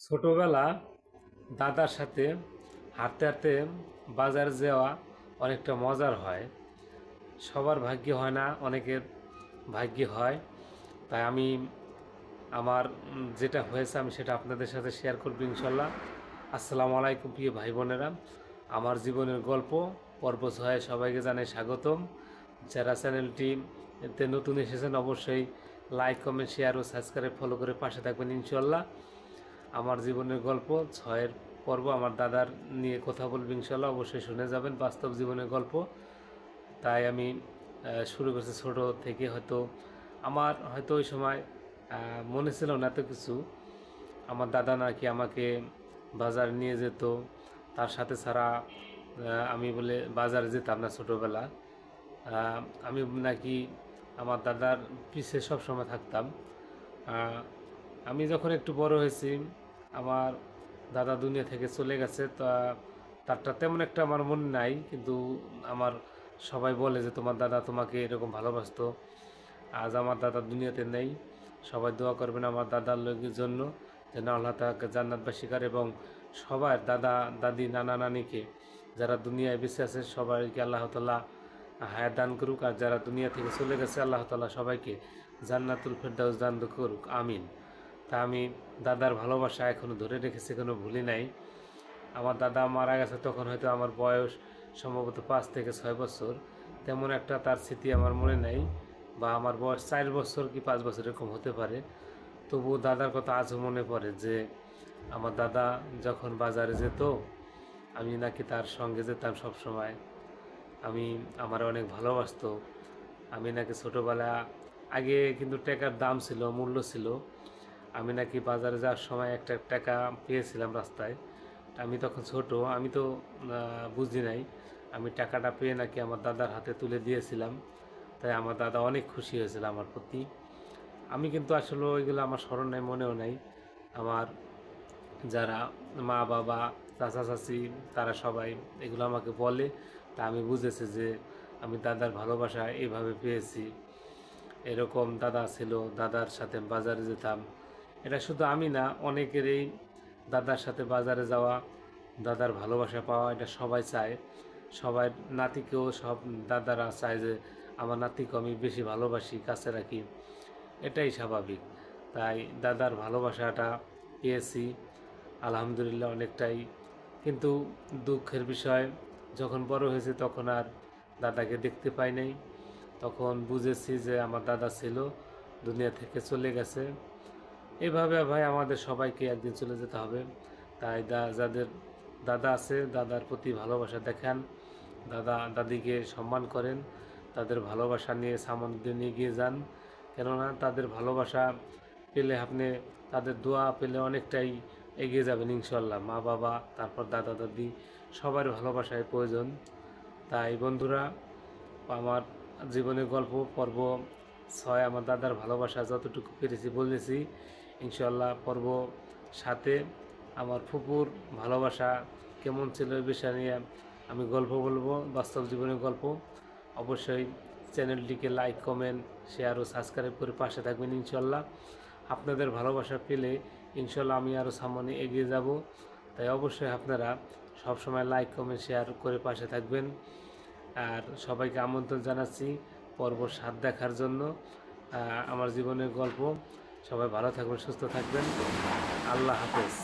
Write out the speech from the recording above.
ছোটোবেলা দাদার সাথে হাঁটতে হাঁটতে বাজার যাওয়া অনেকটা মজার হয়। সবার ভাগ্যে হয় না, অনেকের ভাগ্যে হয়। তাই আমি আমার যেটা হয়েছে আমি সেটা আপনাদের সাথে শেয়ার করব ইনশাল্লাহ। আসসালামু আলাইকুম প্রিয় ভাই বোনেরা, আমার জীবনের গল্প পর্ব 6 সবাইকে জানাই স্বাগতম। যারা চ্যানেলটিতে নতুন এসেছেন অবশ্যই লাইক কমেন্ট শেয়ার ও সাবস্ক্রাইব ফলো করে পাশে থাকবেন ইনশাল্লাহ। আমার জীবনের গল্প 6 পর্ব আমার দাদার নিয়ে কথা বলবো ইনশাল্লাহ, অবশ্যই শুনে যাবেন, বাস্তব জীবনের গল্প। তাই আমি শুরু করছি ছোট থেকে। হয়তো ওই সময় মনে ছিল না এত কিছু। আমার দাদা নাকি আমাকে বাজার নিয়ে যেত, তার সাথে ছাড়া আমি বলে বাজারে যেতাম না ছোটোবেলা। আমি নাকি আমার দাদার পিছে সব সময় থাকতাম। আমি যখন একটু বড় হয়েছি, আমার দাদা দুনিয়া থেকে চলে গেছে। তারটা তেমন একটা আমার মনে নাই, কিন্তু আমার সবাই বলে যে তোমার দাদা তোমাকে এরকম ভালোবাসতো। আজ আমার দাদা দুনিয়াতে নেই। সবাই দোয়া করবেন আমার দাদার লোকের জন্য, যেন আল্লাহ তাকে জান্নাতবাসী করে, এবং সবার দাদা দাদি নানা নানিকে যারা দুনিয়ায় বেঁচে আছে সবাইকে আল্লাহ তাআলা হায়াত দান করুক, আর যারা দুনিয়া থেকে চলে গেছে আল্লাহ তাআলা সবাইকে জান্নাতুল ফেরদাউস দান করুক, আমিন। তা আমি দাদার ভালোবাসা এখনও ধরে রেখেছি, কোনো ভুলি নাই। আমার দাদা মারা গেছে তখন হয়তো আমার বয়স সম্ভবত 5 থেকে 6 বছর। তেমন একটা তার স্মৃতি আমার মনে নেই, বা আমার বয়স 4 বছর কি 5 বছর এরকম হতে পারে। তবুও দাদার কথা আজও মনে পড়ে যে আমার দাদা যখন বাজারে যেত আমি নাকি তার সঙ্গে যেতাম সব সময়। আমার অনেক ভালোবাসতো। আমি নাকি ছোটোবেলা, আগে কিন্তু টাকার দাম ছিল, মূল্য ছিল। আমি নাকি বাজারে যাওয়ার সময় একটা টাকা পেয়েছিলাম রাস্তায়। আমি তখন ছোট, আমি তো বুঝি নাই। আমি টাকাটা পেয়ে নাকি আমার দাদার হাতে তুলে দিয়েছিলাম। তাই আমার দাদা অনেক খুশি হয়েছিল আমার প্রতি। আমি কিন্তু আসলে ওইগুলো আমার স্মরণ নাই, মনেও নাই। আমার যারা মা বাবা চাচা চাচি তারা সবাই এগুলো আমাকে বলে, তা আমি বুঝেছি যে আমি দাদার ভালোবাসা এইভাবে পেয়েছি। এরকম দাদা ছিল, দাদার সাথে বাজারে যেতাম। এটা শুধু আমি না, অনেকেরই দাদার সাথে বাজারে যাওয়া, দাদার ভালোবাসা পাওয়া, এটা সবাই চায়। সবাই নাতিকেও সব দাদারা চায় যে আমার নাতিকে আমি বেশি ভালোবাসি, কাছে রাখি, এটাই স্বাভাবিক। তাই দাদার ভালোবাসাটা পেয়েছি আলহামদুলিল্লাহ অনেকটাই। কিন্তু দুঃখের বিষয়, যখন বড় হয়েছে তখন আর দাদাকে দেখতে পাই নাই। তখন বুঝেছি যে আমার দাদা ছিল, দুনিয়া থেকে চলে গেছে। এভাবে ভাই আমাদের সবাইকে একদিন চলে যেতে হবে। তাই যাদের দাদা আছে দাদার প্রতি ভালোবাসা দেখান, দাদা দাদিকে সম্মান করেন, তাদের ভালোবাসা নিয়ে সামনের দিন এগিয়ে যান। কেননা তাদের ভালোবাসা পেলে আপনি, তাদের দোয়া পেলে অনেকটাই এগিয়ে যাবেন ইনশাল্লাহ। মা বাবা, তারপর দাদা দাদি, সবার ভালোবাসায় প্রয়োজন। তাই বন্ধুরা, আমার জীবনের গল্প পর্ব 6 আমার দাদার ভালোবাসা যতটুকু পেরেছি বলেছি। ইনশাল্লাহ পর্ব 7 আমার ফুপুর ভালোবাসা কেমন ছিল এই বিষয় নিয়ে আমি গল্প বলবো, বাস্তব জীবনের গল্প। অবশ্যই চ্যানেলটিকে লাইক কমেন্ট শেয়ার ও সাবস্ক্রাইব করে পাশে থাকবেন ইনশাল্লাহ। আপনাদের ভালোবাসা পেলে ইনশাল্লাহ আমি আরও সামনে এগিয়ে যাব। তাই অবশ্যই আপনারা সবসময় লাইক কমেন্ট শেয়ার করে পাশে থাকবেন। আর সবাইকে আমন্ত্রণ জানাচ্ছি পর্ব 7 দেখার জন্য। আমার জীবনের গল্প। সবাই ভালো থাকবেন, সুস্থ থাকবেন। আল্লাহ হাফেজ।